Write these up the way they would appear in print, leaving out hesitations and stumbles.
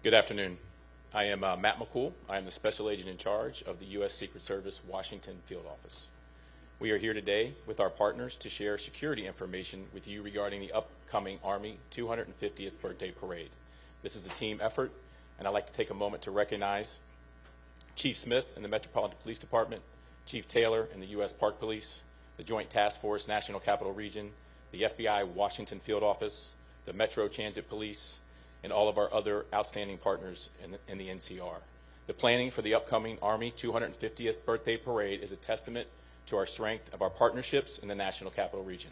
Good afternoon. I am Matt McCool. I am the Special Agent in charge of the U.S. Secret Service Washington Field Office. We are here today with our partners to share security information with you regarding the upcoming Army 250th Birthday Parade. This is a team effort, and I'd like to take a moment to recognize Chief Smith in the Metropolitan Police Department, Chief Taylor in the U.S. Park Police, the Joint Task Force National Capital Region, the FBI Washington Field Office, the Metro Transit Police, and all of our other outstanding partners in the NCR. The planning for the upcoming Army 250th Birthday Parade is a testament to our strength of our partnerships in the National Capital Region.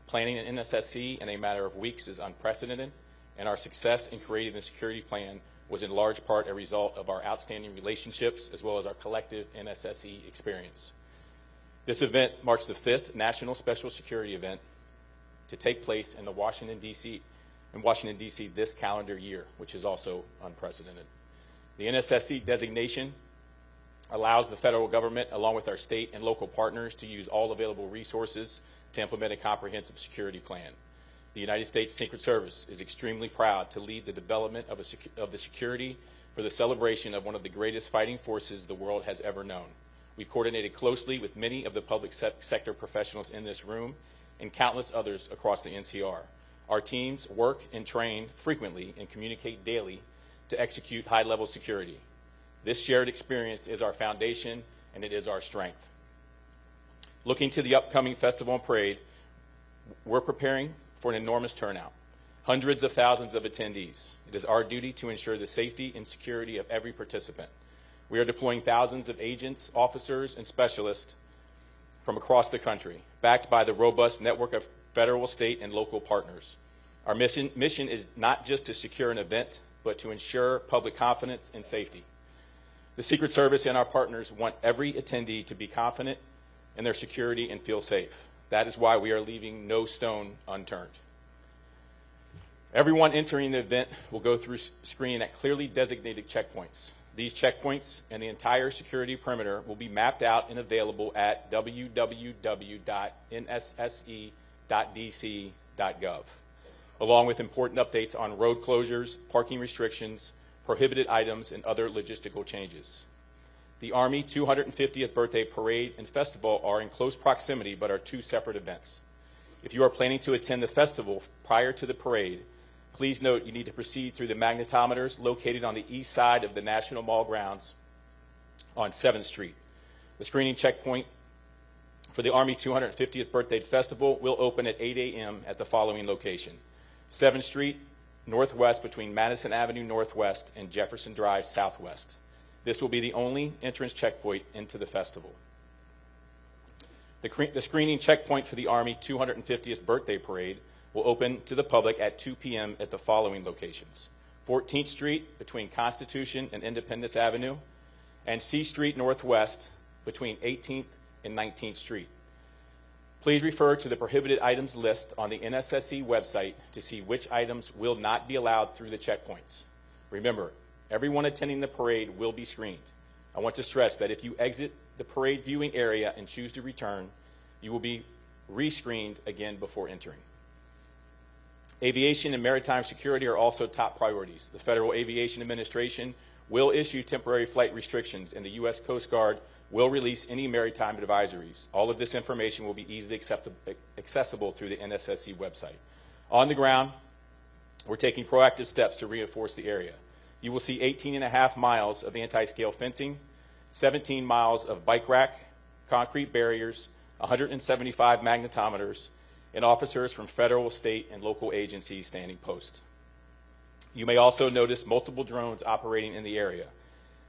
Planning an NSSC in a matter of weeks is unprecedented, and our success in creating the security plan was in large part a result of our outstanding relationships as well as our collective NSSE experience. This event marks the 5th National Special Security event to take place in Washington, D.C. this calendar year, which is also unprecedented. The NSSC designation allows the federal government, along with our state and local partners, to use all available resources to implement a comprehensive security plan. The United States Secret Service is extremely proud to lead the development of the security for the celebration of one of the greatest fighting forces the world has ever known. We've coordinated closely with many of the public sector professionals in this room and countless others across the NCR. Our teams work and train frequently and communicate daily to execute high-level security. This shared experience is our foundation, and it is our strength. Looking to the upcoming festival and parade, we're preparing for an enormous turnout, hundreds of thousands of attendees. It is our duty to ensure the safety and security of every participant. We are deploying thousands of agents, officers, and specialists from across the country, backed by the robust network of federal, state, and local partners. Our mission is not just to secure an event, but to ensure public confidence and safety. The Secret Service and our partners want every attendee to be confident in their security and feel safe. That is why we are leaving no stone unturned. Everyone entering the event will go through screening at clearly designated checkpoints. These checkpoints and the entire security perimeter will be mapped out and available at www.nsse.dc.gov, along with important updates on road closures, parking restrictions, prohibited items, and other logistical changes. The Army 250th Birthday Parade and Festival are in close proximity but are two separate events. If you are planning to attend the festival prior to the parade, please note you need to proceed through the magnetometers located on the east side of the National Mall grounds on 7th Street. The screening checkpoint for the Army 250th Birthday Festival will open at 8 a.m. at the following location: 7th Street Northwest between Madison Avenue Northwest and Jefferson Drive Southwest. This will be the only entrance checkpoint into the festival. The screening checkpoint for the Army 250th Birthday Parade will open to the public at 2 p.m. at the following locations: 14th Street between Constitution and Independence Avenue, and C Street Northwest between 18th and 19th Street. Please refer to the prohibited items list on the NSSC website to see which items will not be allowed through the checkpoints. Remember, everyone attending the parade will be screened. I want to stress that if you exit the parade viewing area and choose to return, you will be re-screened again before entering. Aviation and maritime security are also top priorities. The Federal Aviation Administration will issue temporary flight restrictions, and the U.S. Coast Guard will release any maritime advisories. All of this information will be easily accessible through the NSSC website. On the ground, we're taking proactive steps to reinforce the area. You will see 18.5 miles of anti-scale fencing, 17 miles of bike rack, concrete barriers, 175 magnetometers, and officers from federal, state, and local agencies standing post. You may also notice multiple drones operating in the area.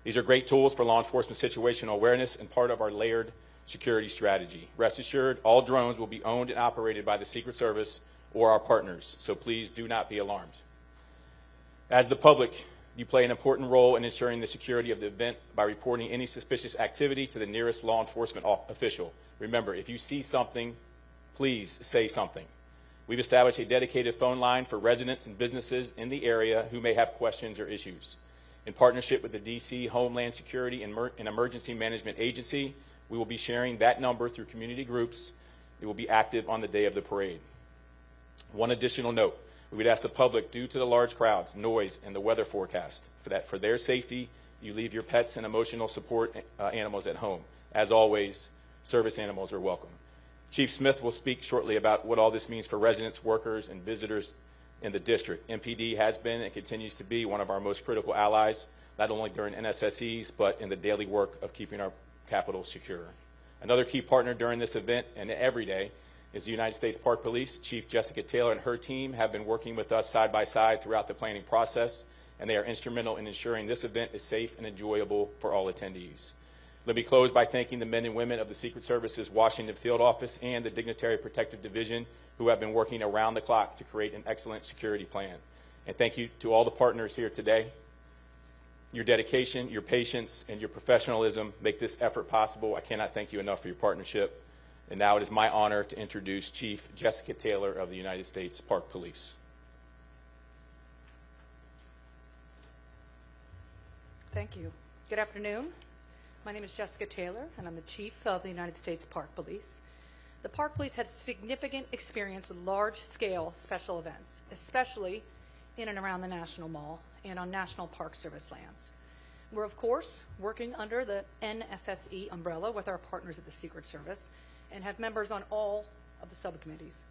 These are great tools for law enforcement situational awareness and part of our layered security strategy. Rest assured, all drones will be owned and operated by the Secret Service or our partners, so please do not be alarmed. As the public, you play an important role in ensuring the security of the event by reporting any suspicious activity to the nearest law enforcement official. Remember, if you see something, please say something. We've established a dedicated phone line for residents and businesses in the area who may have questions or issues. In partnership with the D.C. Homeland Security and Emergency Management Agency, we will be sharing that number through community groups. It will be active on the day of the parade. One additional note: We would ask the public, due to the large crowds, noise, and the weather forecast, for their safety, you leave your pets and emotional support animals at home. As always, service animals are welcome. Chief Smith will speak shortly about what all this means for residents, workers, and visitors in the district. MPD has been and continues to be one of our most critical allies, not only during NSSEs, but in the daily work of keeping our capital secure. Another key partner during this event and every day is the United States Park Police. Chief Jessica Taylor and her team have been working with us side by side throughout the planning process, and they are instrumental in ensuring this event is safe and enjoyable for all attendees. Let me close by thanking the men and women of the Secret Service's Washington Field Office and the Dignitary Protective Division who have been working around the clock to create an excellent security plan. And thank you to all the partners here today. Your dedication, your patience, and your professionalism make this effort possible. I cannot thank you enough for your partnership. And now it is my honor to introduce Chief Jessica Taylor of the United States Park Police. Thank you. Good afternoon. My name is Jessica Taylor, and I'm the Chief of the United States Park Police. The Park Police has significant experience with large-scale special events, especially in and around the National Mall and on National Park Service lands. We're, of course, working under the NSSE umbrella with our partners at the Secret Service and have members on all of the subcommittees.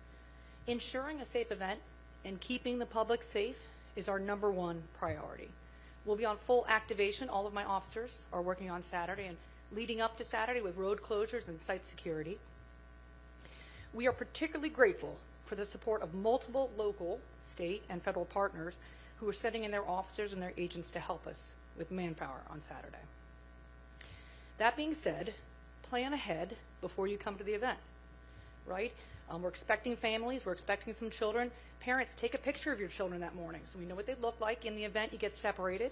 Ensuring a safe event and keeping the public safe is our #1 priority. We'll be on full activation. All of my officers are working on Saturday and leading up to Saturday with road closures and site security. We are particularly grateful for the support of multiple local, state, and federal partners who are sending in their officers and their agents to help us with manpower on Saturday. That being said, plan ahead before you come to the event, right? We're expecting families, we're expecting some children. Parents, take a picture of your children that morning so we know what they look like. In the event you get separated,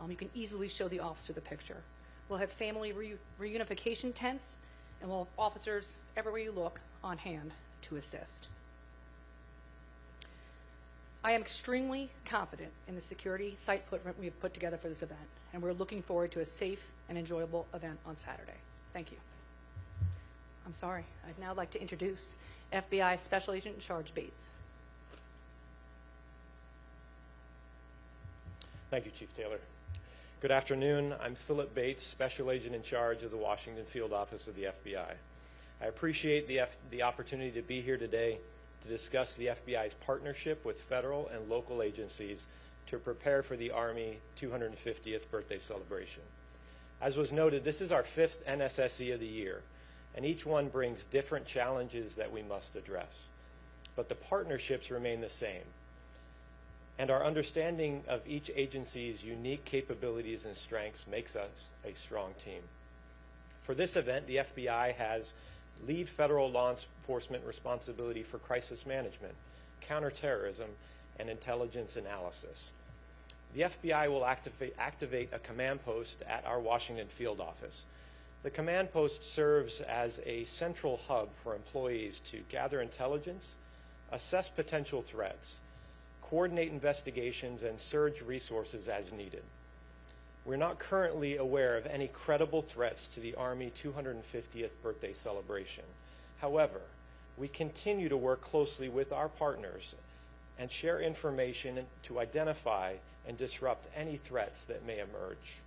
you can easily show the officer the picture. We'll have family reunification tents, and we'll have officers everywhere you look on hand to assist. I am extremely confident in the security site footprint we have put together for this event, and we're looking forward to a safe and enjoyable event on Saturday. Thank you. I'm sorry. I'd now like to introduce FBI Special Agent in Charge Bates. Thank you, Chief Taylor. Good afternoon. I'm Philip Bates, Special Agent in Charge of the Washington Field Office of the FBI. I appreciate the opportunity to be here today to discuss the FBI's partnership with federal and local agencies to prepare for the Army 250th birthday celebration. As was noted, this is our 5th NSSE of the year, and each one brings different challenges that we must address. But the partnerships remain the same, and our understanding of each agency's unique capabilities and strengths makes us a strong team. For this event, the FBI has lead federal law enforcement responsibility for crisis management, counterterrorism, and intelligence analysis. The FBI will activate a command post at our Washington field office. The command post serves as a central hub for employees to gather intelligence, assess potential threats, coordinate investigations, and surge resources as needed. We're not currently aware of any credible threats to the Army 250th birthday celebration. However, we continue to work closely with our partners and share information to identify and disrupt any threats that may emerge.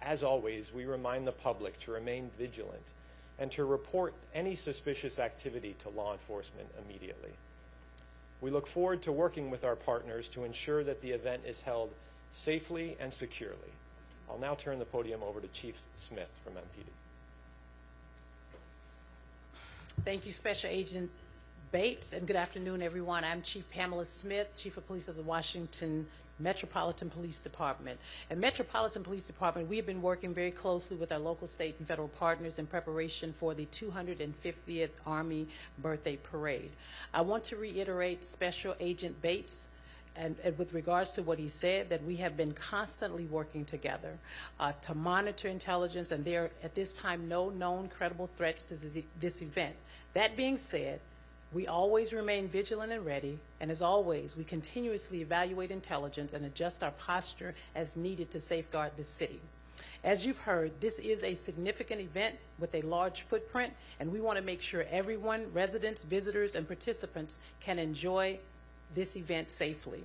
As always, we remind the public to remain vigilant and to report any suspicious activity to law enforcement immediately. We look forward to working with our partners to ensure that the event is held safely and securely. I'll now turn the podium over to Chief Smith from MPD. Thank you, Special Agent Bates, and good afternoon, everyone. I'm Chief Pamela Smith, Chief of Police of the Washington Metropolitan Police Department. At Metropolitan Police Department, we have been working very closely with our local, state, and federal partners in preparation for the 250th Army Birthday Parade. I want to reiterate Special Agent Bates and with regards to what he said, that we have been constantly working together to monitor intelligence, and there are at this time no known credible threats to this event. That being said, we always remain vigilant and ready, and as always, we continuously evaluate intelligence and adjust our posture as needed to safeguard the city. As you've heard, this is a significant event with a large footprint, and we want to make sure everyone, residents, visitors, and participants can enjoy this event safely.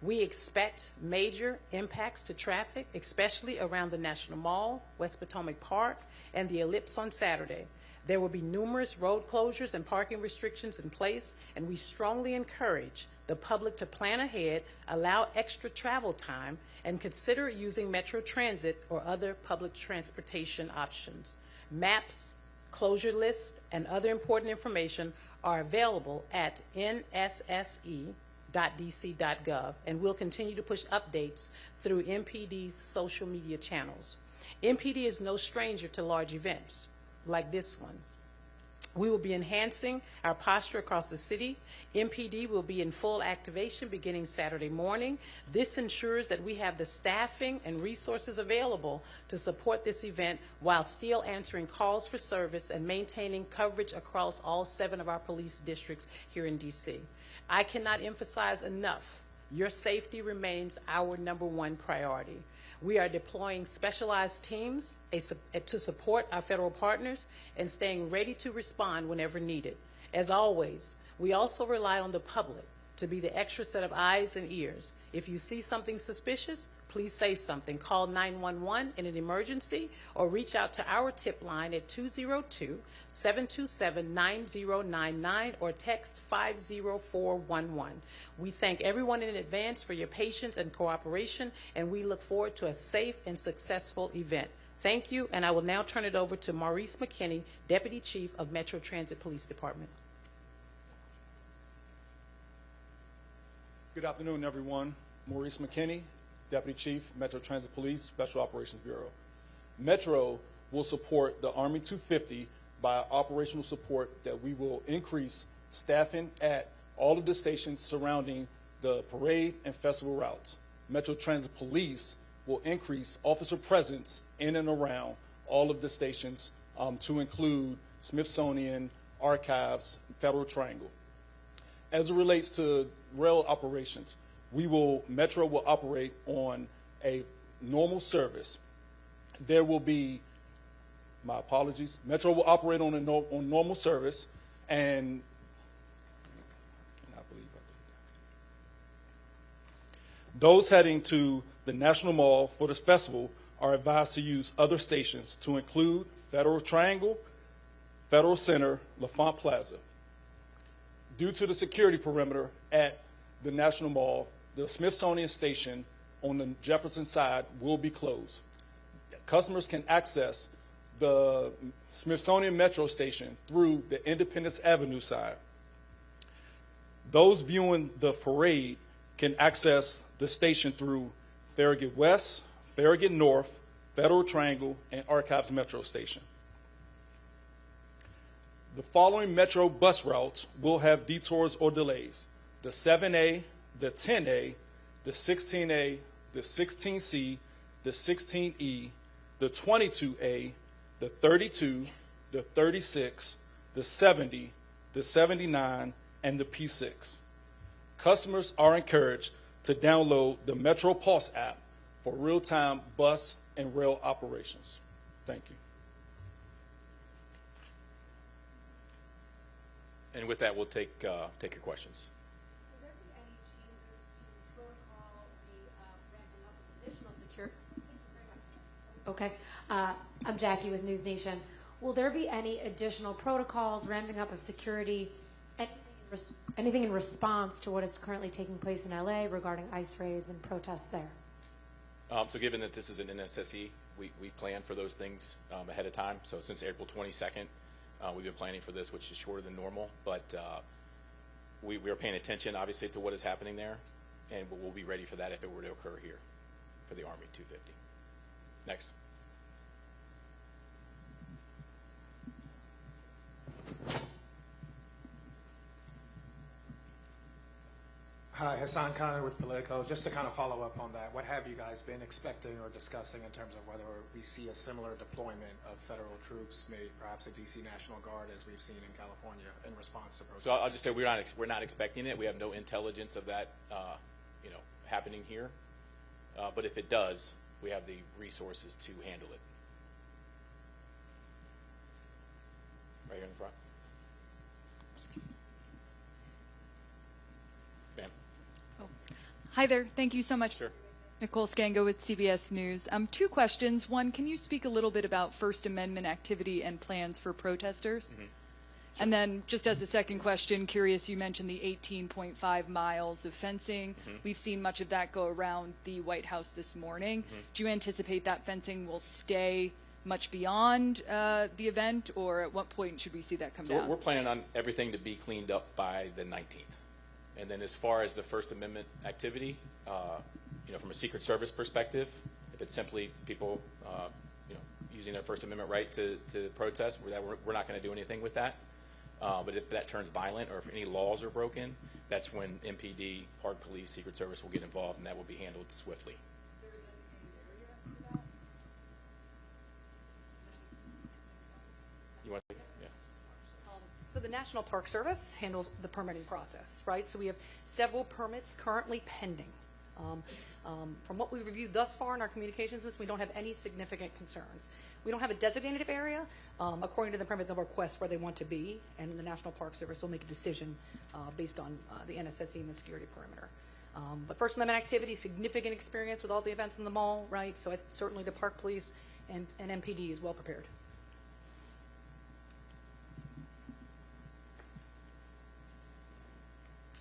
We expect major impacts to traffic, especially around the National Mall, West Potomac Park, and the Ellipse on Saturday. There will be numerous road closures and parking restrictions in place, and we strongly encourage the public to plan ahead, allow extra travel time, and consider using Metro Transit or other public transportation options. Maps, closure lists, and other important information are available at nsse.dc.gov, and we'll continue to push updates through MPD's social media channels. MPD is no stranger to large events like this one. We will be enhancing our posture across the city. MPD will be in full activation beginning Saturday morning. This ensures that we have the staffing and resources available to support this event while still answering calls for service and maintaining coverage across all 7 of our police districts here in DC. I cannot emphasize enough, your safety remains our #1 priority. We are deploying specialized teams to support our federal partners and staying ready to respond whenever needed. As always, we also rely on the public to be the extra set of eyes and ears. If you see something suspicious, please say something. Call 911 in an emergency or reach out to our tip line at 202-727-9099 or text 50411. We thank everyone in advance for your patience and cooperation, and we look forward to a safe and successful event. Thank you, and I will now turn it over to Maurice McKinney, Deputy Chief of Metro Transit Police Department. Good afternoon, everyone. Maurice McKinney, Deputy Chief, Metro Transit Police, Special Operations Bureau. Metro will support the Army 250 by operational support that we will increase staffing at all of the stations surrounding the parade and festival routes. Metro Transit Police will increase officer presence in and around all of the stations to include Smithsonian, Archives, Federal Triangle. As it relates to rail operations, Metro will operate on a normal service. There will be, my apologies, Metro will operate on normal service, and I cannot believe I did that. Those heading to the National Mall for this festival are advised to use other stations to include Federal Triangle, Federal Center, LaFont Plaza. Due to the security perimeter at the National Mall, the Smithsonian station on the Jefferson side will be closed. Customers can access the Smithsonian Metro station through the Independence Avenue side. Those viewing the parade can access the station through Farragut West, Farragut North, Federal Triangle, and Archives Metro station. The following Metro bus routes will have detours or delays: the 7A, the 10A, the 16A, the 16C, the 16E, the 22A, the 32, the 36, the 70, the 79, and the P6. Customers are encouraged to download the Metro Pulse app for real-time bus and rail operations. Thank you. And with that, we'll take your questions. Will there be any changes to protocol, ramping up of additional security? Okay, I'm Jackie with News Nation. Will there be any additional protocols, ramping up of security, anything in response to what is currently taking place in LA regarding ICE raids and protests there? So given that this is an NSSE, we plan for those things ahead of time. So since April 22nd, we've been planning for this, which is shorter than normal, but we are paying attention, obviously, to what is happening there, and we'll be ready for that if it were to occur here for the Army 250. Next. Hi, Hassan Khan with Politico. Just to kind of follow up on that, what have you guys been expecting or discussing in terms of whether we see a similar deployment of federal troops, maybe perhaps a DC National Guard as we've seen in California in response to protests? So I'll just say we're not expecting it. We have no intelligence of that, happening here. But if it does, we have the resources to handle it. Right here in the front. Excuse me. Ma'am. Hi there. Thank you so much. Sure. Nicole Scango with CBS News. Two questions. One, can you speak a little bit about First Amendment activity and plans for protesters? Mm-hmm. And then just as a second question, curious, you mentioned the 18.5 miles of fencing. Mm-hmm. We've seen much of that go around the White House this morning. Mm-hmm. Do you anticipate that fencing will stay much beyond the event, or at what point should we see that come So down? we're planning on everything to be cleaned up by the 19th. And then as far as the First Amendment activity, from a Secret Service perspective, if it's simply people, using their First Amendment right to protest, we're not going to do anything with that. But if that turns violent or if any laws are broken, that's when MPD, Park Police, Secret Service will get involved, and that will be handled swiftly. You want to? Yeah. So the National Park Service handles the permitting process, right? So we have several permits currently pending. From what we've reviewed thus far in our communications list, we don't have any significant concerns. We don't have a designated area. According to the permit, they'll request where they want to be, and the National Park Service will make a decision based on the NSSE and the security perimeter. But First Amendment activity, significant experience with all the events in the mall, right? So certainly the Park Police and MPD is well prepared.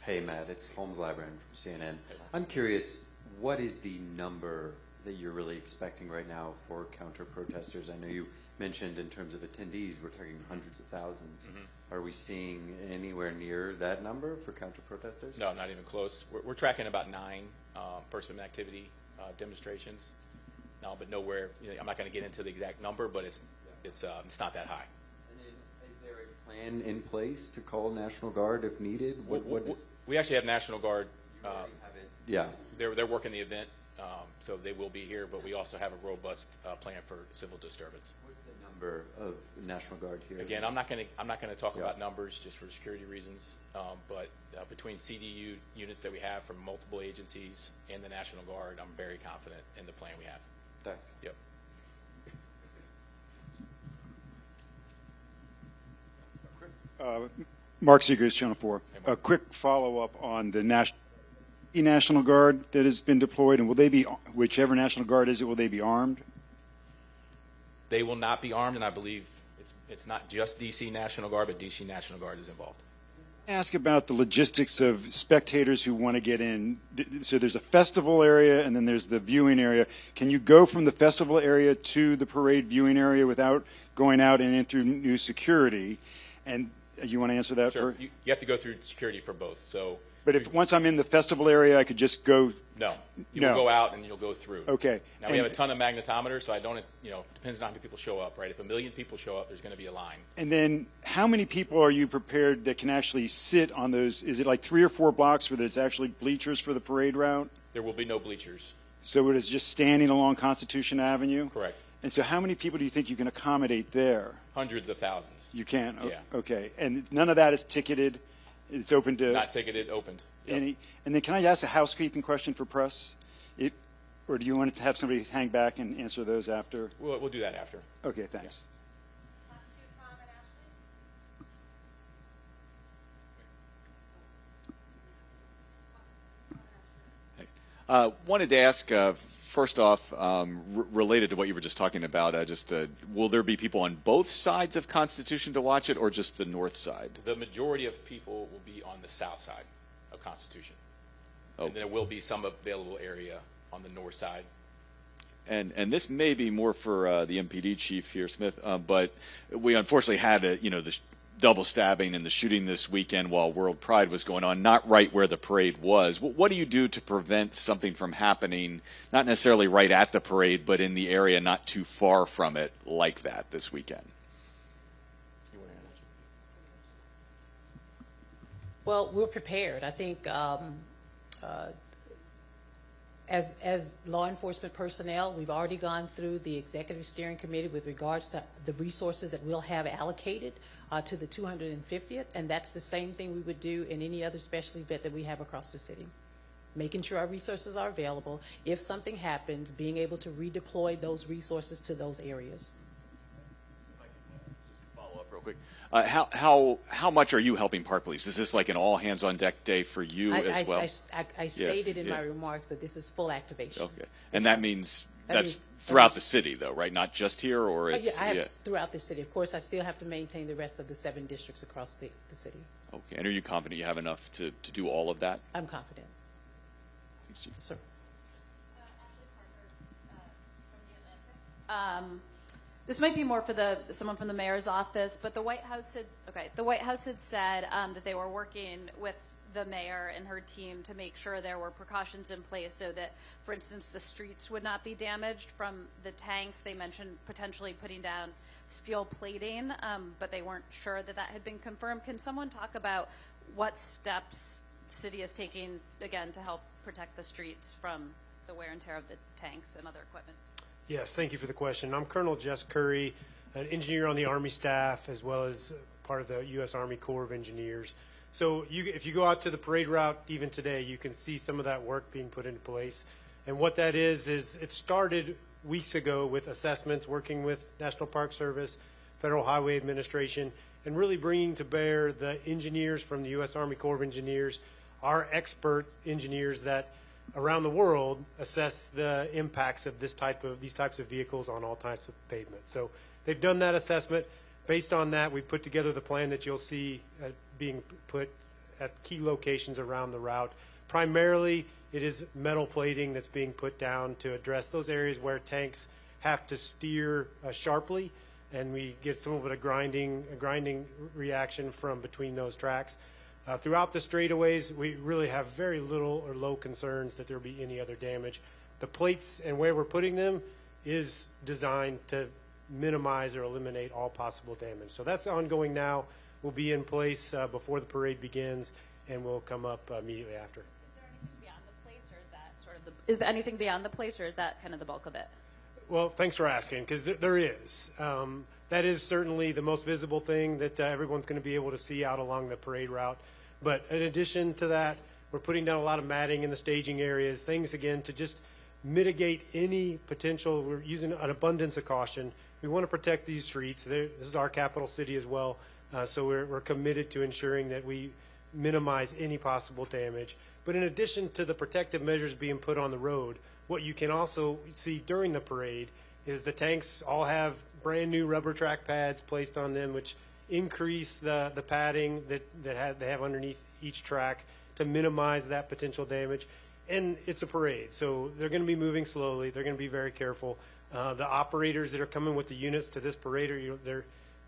Hey, Matt, it's Holmes Librarian from CNN. I'm curious, what is the number that you're really expecting right now for counter-protesters? I know you mentioned in terms of attendees, we're talking hundreds of thousands. Mm-hmm. Are we seeing anywhere near that number for counter-protesters? No, not even close. We're tracking about 9 First Amendment activity demonstrations. No, but nowhere. I'm not going to get into the exact number, but it's not that high. And then, is there a plan in place to call National Guard if needed? We actually have National Guard. You already have it. Yeah. They're working the event, so they will be here. But we also have a robust plan for civil disturbance. What's the number of National Guard here? Again, I'm not going to talk Yeah. about numbers just for security reasons. But between CDU units that we have from multiple agencies and the National Guard, I'm very confident in the plan we have. Thanks. Yep. Mark Seegers, Channel 4. Hey, Mark. A quick follow-up on the National Guard that has been deployed, and will they be, whichever National Guard is it, will they be armed? They will not be armed, and I believe it's not just D.C. National Guard, but D.C. National Guard is involved. Ask about the logistics of spectators who want to get in. So there's a festival area, and then there's the viewing area. Can you go from the festival area to the parade viewing area without going out and in through new security? And you want to answer that? Sure. You have to go through security for both. So, But if once I'm in the festival area, I could just go. no, you No. will go out and you'll go through. Okay. Now we have a ton of magnetometers, so I don't. Depends on how many people show up, right? If 1 million people show up, there's going to be a line. And then how many people are you prepared that can actually sit on those? Is it like 3 or 4 blocks where there's actually bleachers for the parade route? There will be no bleachers. So it is just standing along Constitution Avenue? Correct. And so how many people do you think you can accommodate there? Hundreds of thousands. You can? Yeah. Okay. And none of that is ticketed? It's open to Not ticketed, opened. Yep. any? And then can I ask a housekeeping question for press? Or do you want to have somebody hang back and answer those after? We'll do that after. Okay, thanks. Wanted to ask, first off, related to what you were just talking about, will there be people on both sides of Constitution to watch it, or just the north side? The majority of people will be on the south side of Constitution. Okay. And there will be some available area on the north side. And this may be more for the MPD chief here, Smith, but we unfortunately had the double stabbing and the shooting this weekend while World Pride was going on, not right where the parade was. What do you do to prevent something from happening, not necessarily right at the parade, but in the area not too far from it like that this weekend? You want to answer? Well, we're prepared. I think as law enforcement personnel, we've already gone through the executive steering committee with regards to the resources that we'll have allocated to the 250th, and that's the same thing we would do in any other special event that we have across the city. Making sure our resources are available. If something happens, being able to redeploy those resources to those areas. Follow up real quick. How much are you helping Park Police? Is this like an all hands on deck day for you as well? I stated in yeah. my remarks that this is full activation. Okay, and that means That that's means- throughout the city, though, right? Not just here, or Oh, it's yeah, I have throughout the city. Of course, I still have to maintain the rest of the 7 districts across the city. Okay, and are you confident you have enough to do all of that? I'm confident. Thanks, Chief. Sir. This might be more for someone from the mayor's office, but the White House had said that they were working with the mayor and her team to make sure there were precautions in place so that, for instance, the streets would not be damaged from the tanks. They mentioned potentially putting down steel plating, but they weren't sure that that had been confirmed. Can someone talk about what steps the city is taking, again, to help protect the streets from the wear and tear of the tanks and other equipment? Yes, thank you for the question. I'm Colonel Jess Curry, an engineer on the Army staff, as well as part of the U.S. Army Corps of Engineers. So if you go out to the parade route even today, you can see some of that work being put into place. And what that is it started weeks ago with assessments, working with National Park Service, Federal Highway Administration, and really bringing to bear the engineers from the U.S. Army Corps of Engineers, our expert engineers that around the world assess the impacts of these types of vehicles on all types of pavement. So they've done that assessment. Based on that, we put together the plan that you'll see being put at key locations around the route. Primarily, it is metal plating that's being put down to address those areas where tanks have to steer sharply, and we get some of it a grinding reaction from between those tracks. Throughout the straightaways, we really have very little or low concerns that there will be any other damage. The plates and where we're putting them is designed to minimize or eliminate all possible damage. So that's ongoing now. Will be in place before the parade begins, and will come up immediately after. Is there anything beyond the place, or is that kind of the bulk of it? Well, thanks for asking, because there is. That is certainly the most visible thing that everyone's going to be able to see out along the parade route. But in addition to that, we're putting down a lot of matting in the staging areas, things, again, to just mitigate any potential. We're using an abundance of caution. We want to protect these streets. This is our capital city as well, so we're committed to ensuring that we minimize any possible damage. But in addition to the protective measures being put on the road, what you can also see during the parade is the tanks all have brand new rubber track pads placed on them, which increase the padding that they have underneath each track to minimize that potential damage. And it's a parade, so they're going to be moving slowly. They're going to be very careful. The operators that are coming with the units to this parade, they're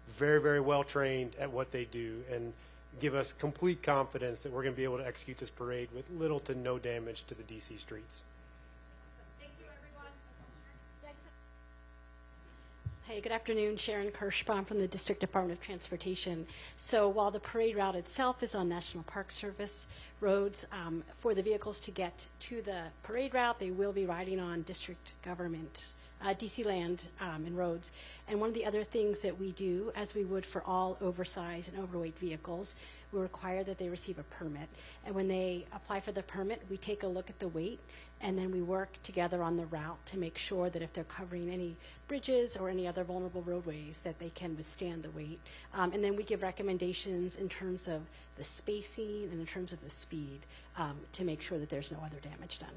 very, very well trained at what they do, and give us complete confidence that we're going to be able to execute this parade with little to no damage to the D.C. streets. Hey, good afternoon. Sharon Kirschbaum from the District Department of Transportation. So while the parade route itself is on National Park Service roads, for the vehicles to get to the parade route, they will be riding on district government, DC land and roads. And one of the other things that we do, as we would for all oversized and overweight vehicles, we require that they receive a permit. And when they apply for the permit, we take a look at the weight, and then we work together on the route to make sure that if they're covering any bridges or any other vulnerable roadways, that they can withstand the weight. And then we give recommendations in terms of the spacing and in terms of the speed to make sure that there's no other damage done.